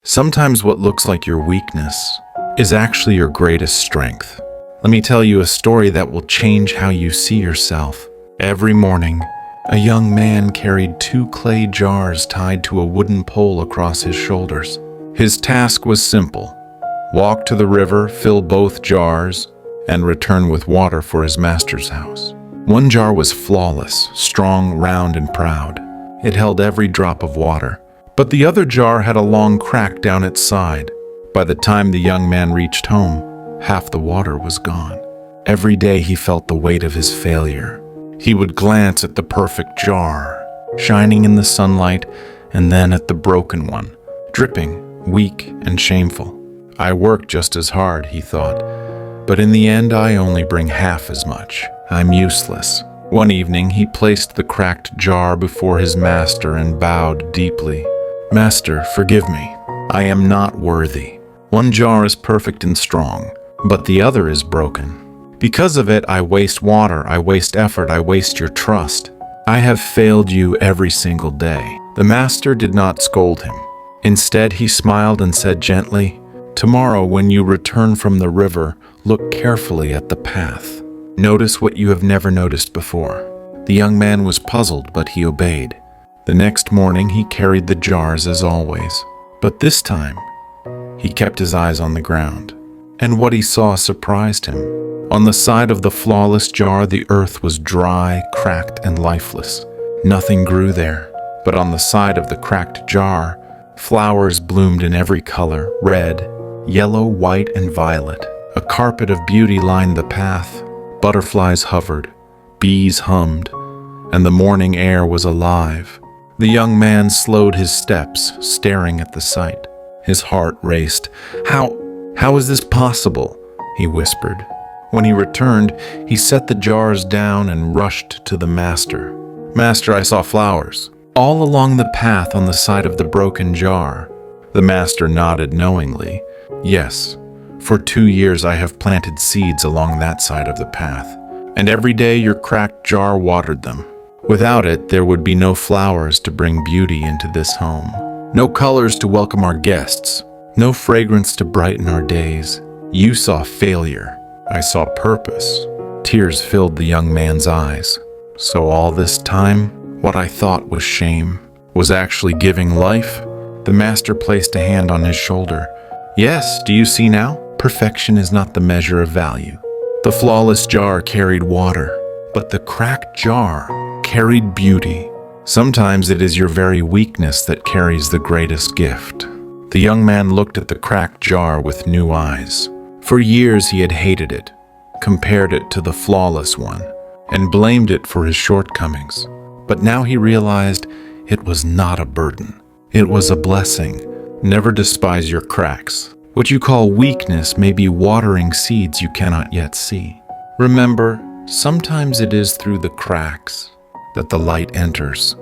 Sometimes what looks like your weakness is actually your greatest strength. Let me tell you a story that will change how you see yourself. Every morning, a young man carried 2 clay jars tied to a wooden pole across his shoulders. His task was simple: walk to the river, fill both jars, and return with water for his master's house. One jar was flawless, strong, round, and proud. It held every drop of water. But the other jar had a long crack down its side. By the time the young man reached home, half the water was gone. Every day he felt the weight of his failure. He would glance at the perfect jar, shining in the sunlight, and then at the broken one, dripping, weak, and shameful. I work just as hard, he thought, but in the end I only bring half as much. I'm useless. One evening he placed the cracked jar before his master and bowed deeply. Master, forgive me. I am not worthy. One jar is perfect and strong, but the other is broken. Because of it, I waste water, I waste effort, I waste your trust. I have failed you every single day. The master did not scold him. Instead, he smiled and said gently, "Tomorrow, when you return from the river, look carefully at the path. Notice what you have never noticed before." The young man was puzzled, but he obeyed. The next morning, he carried the jars as always. But this time, he kept his eyes on the ground. And what he saw surprised him. On the side of the flawless jar, the earth was dry, cracked, and lifeless. Nothing grew there. But on the side of the cracked jar, flowers bloomed in every color: red, yellow, white, and violet. A carpet of beauty lined the path. Butterflies hovered, bees hummed, and the morning air was alive. The young man slowed his steps, staring at the sight. His heart raced. How is this possible?" he whispered. When he returned, he set the jars down and rushed to the master. "Master, I saw flowers all along the path on the side of the broken jar." The master nodded knowingly. "Yes, for 2 years I have planted seeds along that side of the path, and every day your cracked jar watered them. Without it, there would be no flowers to bring beauty into this home, no colors to welcome our guests, no fragrance to brighten our days. You saw failure. I saw purpose." Tears filled the young man's eyes. So all this time, what I thought was shame was actually giving life? The master placed a hand on his shoulder. "Yes, do you see now? Perfection is not the measure of value. The flawless jar carried water, but the cracked jar carried beauty. Sometimes it is your very weakness that carries the greatest gift." The young man looked at the cracked jar with new eyes. For years he had hated it, compared it to the flawless one, and blamed it for his shortcomings. But now he realized it was not a burden. It was a blessing. Never despise your cracks. What you call weakness may be watering seeds you cannot yet see. Remember, sometimes it is through the cracks that the light enters.